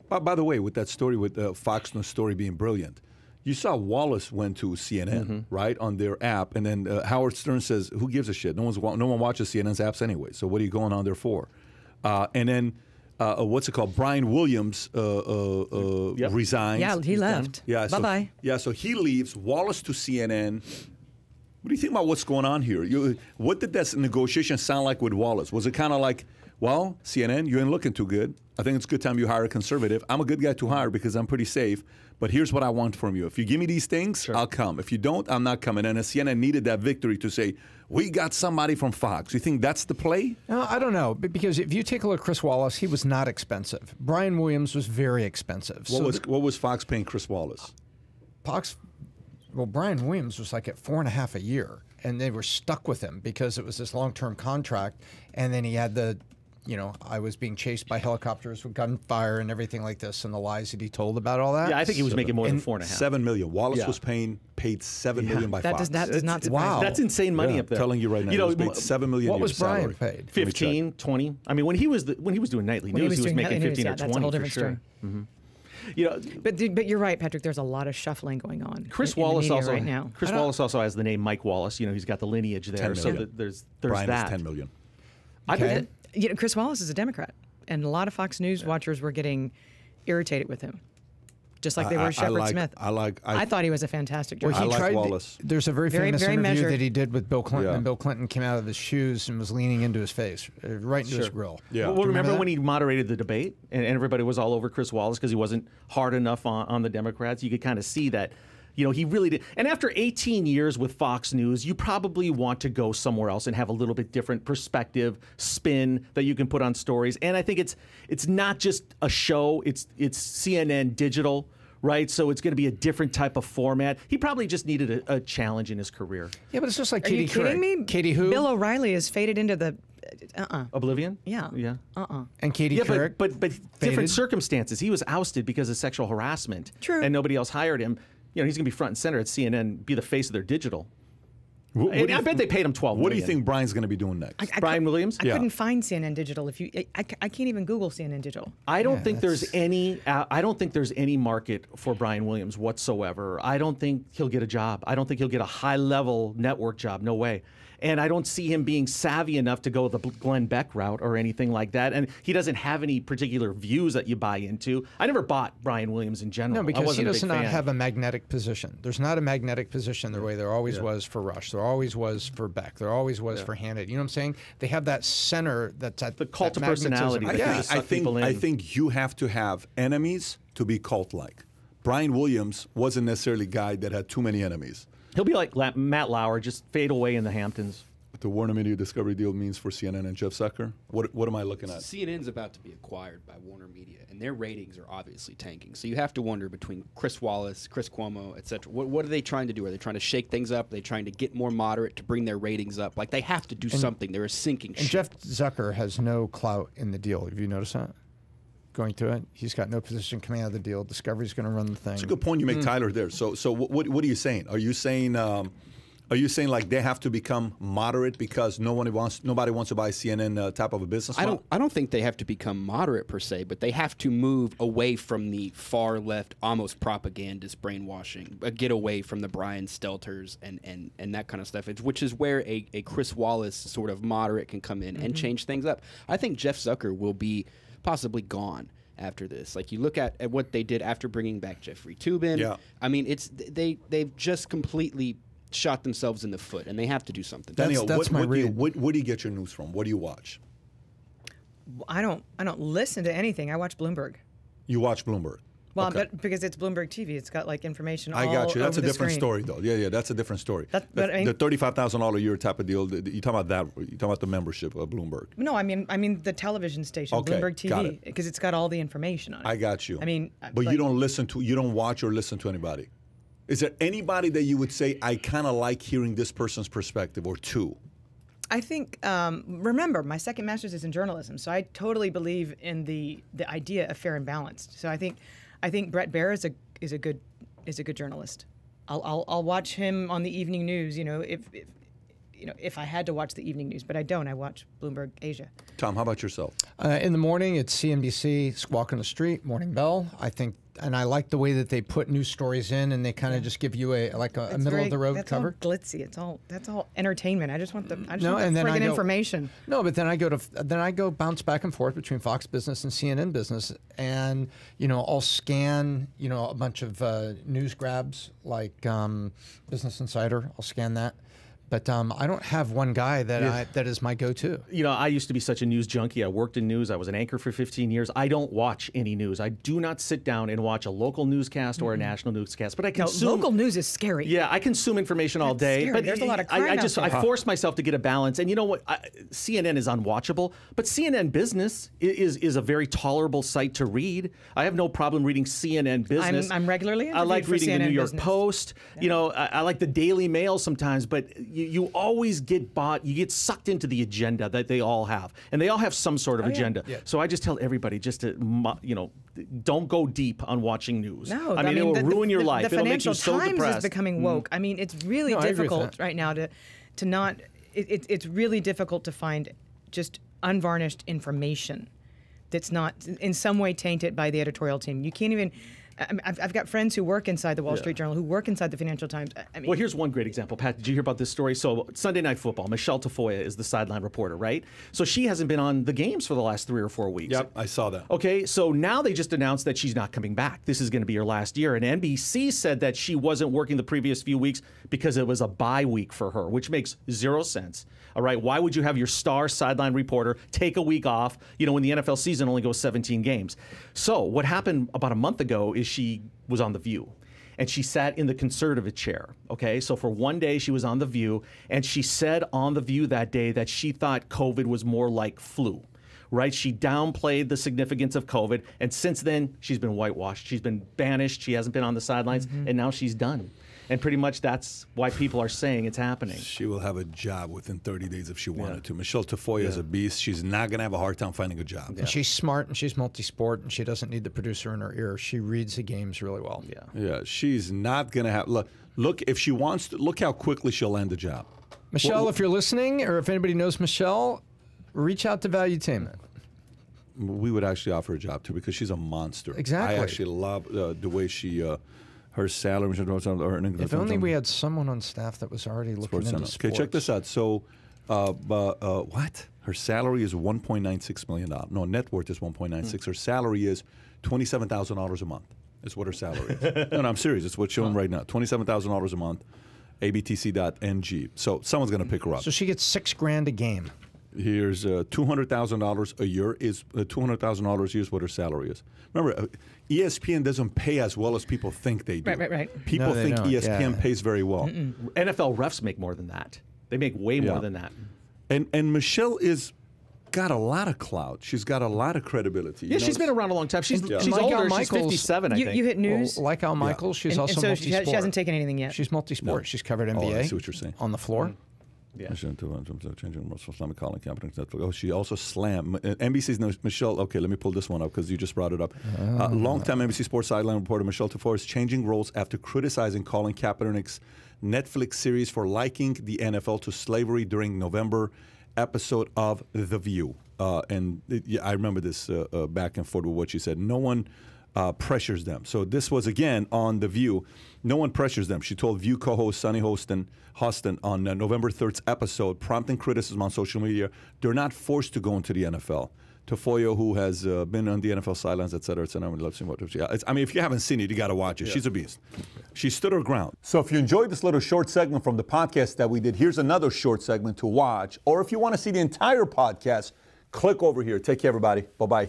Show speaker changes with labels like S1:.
S1: By the way, with that story, with Fox News story being brilliant, you saw Wallace went to CNN, right, on their app, and then Howard Stern says, "Who gives a shit? No one watches CNN's apps anyway. So what are you going on there for?" And then what's it called? Brian Williams resigns.
S2: Yeah, he left.
S1: Yeah,
S2: bye-bye.
S1: Yeah, so he leaves. Wallace to CNN. What do you think about what's going on here? What did that negotiation sound like with Wallace? Was it kind of like, well, CNN, you ain't looking too good. I think it's a good time you hire a conservative. I'm a good guy to hire because I'm pretty safe, but here's what I want from you. If you give me these things, I'll come. If you don't, I'm not coming. And CNN needed that victory to say, we got somebody from Fox. You think that's the play?
S3: I don't know, because if you take a look at Chris Wallace, he was not expensive. Brian Williams was very expensive.
S1: What was Fox paying Chris Wallace?
S3: Well, Brian Williams was like at $4.5 a year, and they were stuck with him because it was this long-term contract, and then he had I was being chased by helicopters with gunfire and everything like this, and the lies that he told about all that.
S4: Yeah, I think he was making more than $4.5.
S1: $7 million. Wallace was paid $7 million by Fox.
S2: That does not surprise
S3: wow.
S2: me.
S4: That's insane money up there.
S1: I'm telling you right now, he was paid $7 million.
S3: What was Brian
S1: salary.
S3: paid?
S4: 15, 20. I mean, when he was doing nightly news, he was making 15 or 20
S2: that's a whole
S4: for
S2: different
S4: sure.
S2: story. But you're right, Patrick. There's a lot of shuffling going on.
S4: Chris
S2: in
S4: Wallace
S2: the media
S4: also
S2: right now.
S4: Chris Wallace also has the name Mike Wallace. He's got the lineage there. So there's
S1: Brian
S4: that.
S1: is $10 million.
S3: Okay.
S2: Chris Wallace is a Democrat, and a lot of Fox News watchers were getting irritated with him, just like they were Shepard Smith. I thought he was a fantastic journalist.
S1: I like Wallace.
S3: There's a very famous interview
S2: measured.
S3: that he did with Bill Clinton, and Bill Clinton came out of his shoes and was leaning into his face, right into his grill.
S1: Yeah.
S4: Well, remember when he moderated the debate and everybody was all over Chris Wallace because he wasn't hard enough on the Democrats? You could kind of see that. He really did. And after 18 years with Fox News, you probably want to go somewhere else and have a little bit different perspective, spin that you can put on stories. And I think it's not just a show, it's CNN digital, right? So it's going to be a different type of format. He probably just needed a challenge in his career.
S3: Yeah, but it's just like
S2: Are
S3: Katie
S2: you kidding me?
S3: Katie who?
S2: Bill O'Reilly has faded into the
S4: Oblivion?
S2: Yeah.
S4: Yeah.
S3: And Katie Couric.
S4: But different circumstances. He was ousted because of sexual harassment.
S2: True.
S4: And nobody else hired him. He's going to be front and center at CNN, be the face of their digital. I bet they paid him $12 million.
S1: What do you think Brian's going to be doing next?
S4: Brian Williams?
S2: I couldn't find CNN Digital. I can't even Google CNN Digital.
S4: I don't think there's any. I don't think there's any market for Brian Williams whatsoever. I don't think he'll get a job. I don't think he'll get a high-level network job. No way. And I don't see him being savvy enough to go the Glenn Beck route or anything like that. And he doesn't have any particular views that you buy into. I never bought Brian Williams in general.
S3: No, because he does not have
S4: a
S3: a magnetic position. There's not a magnetic position the way there always was for Rush. There always was for Beck. There always was for Hannity. You know what I'm saying? They have that center that's at
S4: the cult of personality.
S1: I think you have to have enemies to be cult-like. Brian Williams wasn't necessarily a guy that had too many enemies.
S4: He'll be like Matt Lauer, just fade away in the Hamptons.
S1: The Warner Media Discovery deal means for CNN and Jeff Zucker? What am I looking at?
S5: CNN's about to be acquired by Warner Media, and their ratings are obviously tanking. So you have to wonder between Chris Wallace, Chris Cuomo, etc. What are they trying to do? Are they trying to shake things up? Are they trying to get more moderate to bring their ratings up? Like, they have to do something. They're a sinking ship.
S3: And Jeff Zucker has no clout in the deal. Have you noticed that? Going through it, he's got no position coming out of the deal. Discovery's going to run the thing.
S1: It's a good point you make, Tyler. There. So what are you saying? Are you saying like they have to become moderate because nobody wants to buy CNN type of a business?
S5: I don't think they have to become moderate per se, but they have to move away from the far left, almost propagandist brainwashing. Get away from the Brian Stelters and that kind of stuff. Which is where a Chris Wallace sort of moderate can come in and change things up. I think Jeff Zucker will be possibly gone after this. Like, you look at what they did after bringing back Jeffrey Toobin.
S1: Yeah.
S5: I mean, they've just completely shot themselves in the foot, and they have to do something.
S1: Daniel,
S3: that's my read.
S1: Where do you get your news from? What do you watch?
S2: I don't listen to anything. I watch Bloomberg.
S1: You watch Bloomberg.
S2: Well,
S1: Okay.
S2: but because it's Bloomberg TV, it's got like information all
S1: I got you. That's a
S2: over the
S1: different
S2: screen.
S1: story, though. Yeah, that's a different story.
S2: But I mean,
S1: the $35,000 a year type of deal. You talking about that? You talking about the membership of Bloomberg?
S2: No, I mean the television station,
S1: Okay,
S2: Bloomberg
S1: got
S2: TV,
S1: it.
S2: because it's got all the information on it.
S1: I got you.
S2: I mean,
S1: but
S2: like,
S1: you don't watch or listen to anybody. Is there anybody that you would say I kind of like hearing this person's perspective, or two?
S2: I think, remember, my second master's is in journalism, so I totally believe in the idea of fair and balanced. So I think Brett Baer is a good journalist. I'll watch him on the evening news. You know, if I had to watch the evening news, but I don't. I watch Bloomberg Asia.
S1: Tom, how about yourself?
S3: In the morning, it's CNBC, Squawk on the Street, Morning Bell. I think, and I like the way that they put news stories in, and they kind of just give you a middle of the road cover.
S2: That's all glitzy. That's all entertainment. I just want the
S3: and then
S2: friggin' information.
S3: No, but then I go bounce back and forth between Fox Business and CNN Business, and I'll scan a bunch of news grabs like Business Insider. I'll scan that. But I don't have one guy that is my go-to.
S4: I used to be such a news junkie. I worked in news. I was an anchor for 15 years. I don't watch any news. I do not sit down and watch a local newscast or a national newscast. But I consume.
S2: No, local news is scary.
S4: Yeah, I consume information all day.
S2: Scary.
S4: But
S2: There's a lot of crime
S4: I
S2: out there.
S4: force myself to get a balance. And you know what? CNN is unwatchable. But CNN Business is a very tolerable site to read. I have no problem reading CNN Business.
S2: I'm regularly
S4: I like reading the
S2: CNN
S4: New York
S2: Business.
S4: Post.
S2: Yeah.
S4: I like the Daily Mail sometimes. But you always get bought. You get sucked into the agenda that they all have, and they all have some sort of agenda. Yeah. So I just tell everybody just to don't go deep on watching news.
S2: No,
S4: I mean it will ruin your life.
S2: The
S4: It'll make you
S2: Financial
S4: so
S2: Times
S4: depressed.
S2: is becoming woke. I mean, it's really difficult right now to not. It's really difficult to find just unvarnished information that's not in some way tainted by the editorial team. You can't even. I've got friends who work inside the Wall Street Journal, who work inside the Financial Times. I mean,
S4: well, here's one great example. Pat, did you hear about this story? So Sunday Night Football, Michelle Tafoya is the sideline reporter, right? So she hasn't been on the games for the last 3 or 4 weeks.
S1: Yep, I saw that.
S4: Okay, so now they just announced that she's not coming back. This is going to be her last year. And NBC said that she wasn't working the previous few weeks because it was a bye week for her, which makes zero sense. All right, why would you have your star sideline reporter take a week off, when the NFL season only goes 17 games? So what happened about a month ago is she was on The View. And she sat in the conservative chair, okay? So for one day, she was on The View, and she said on The View that day that she thought COVID was more like flu, right? She downplayed the significance of COVID, and since then, she's been whitewashed. She's been banished. She hasn't been on the sidelines, and now she's done. And pretty much that's why people are saying it's happening.
S1: She will have a job within 30 days if she wanted to. Michelle Tafoya is a beast. She's not going to have a hard time finding a job.
S3: And she's smart, and she's multi-sport, and she doesn't need the producer in her ear. She reads the games really well.
S1: Yeah, she's not going to have... Look, if she wants to... Look how quickly she'll land a job.
S3: Michelle, if you're listening, or if anybody knows Michelle, reach out to Valuetainment.
S1: We would actually offer a job, too, because she's a monster.
S3: Exactly.
S1: I actually love the way she... her salary,
S3: if only we had someone on staff that was already looking into sports.
S1: Okay, check this out. So, what? Her salary is $1.96 million. No, net worth is $1.96. Her salary is $27,000 a month. Is what her salary is. No, I'm serious. It's what's showing right now. $27,000 a month. abtc.ng. So someone's going to pick her up.
S3: So she gets $6,000 a game.
S1: Here's $200,000 a year. Is $200,000 a year is what her salary is. Remember, ESPN doesn't pay as well as people think they do.
S2: Right.
S1: People think
S3: don't.
S1: ESPN pays very well.
S4: NFL refs make more than that. They make way more than that.
S1: And Michelle got a lot of clout. She's got a lot of credibility.
S4: Yeah, she's been around a long time. She's
S3: like
S4: older.
S3: Al
S4: She's
S3: Michaels,
S4: 57, I think.
S2: You hit news.
S3: Well, like Al Michaels, she's also
S2: so
S3: multi-sport.
S2: she hasn't taken anything yet.
S3: She's multi-sport.
S1: No.
S3: She's covered NBA.
S1: I see what you're saying.
S3: On the floor.
S4: Yeah.
S1: Islamic calling competence. Oh, she also slammed NBC's Michelle. Okay, let me pull this one up because you just brought it up. Longtime NBC Sports sideline reporter Michelle Tafoya is changing roles after criticizing Colin Kaepernick's Netflix series for liking the NFL to slavery during November episode of The View. I remember this back and forth with what she said. No one pressures them. So this was, again, on The View. No one pressures them. She told View co-host Sunny Hostin on November 3rd's episode, prompting criticism on social media, they're not forced to go into the NFL. Tafoya, who has been on the NFL sidelines, et cetera, I mean, if you haven't seen it, you got to watch it. Yeah. She's a beast. She stood her ground. So if you enjoyed this little short segment from the podcast that we did, here's another short segment to watch. Or if you want to see the entire podcast, click over here. Take care, everybody. Bye-bye.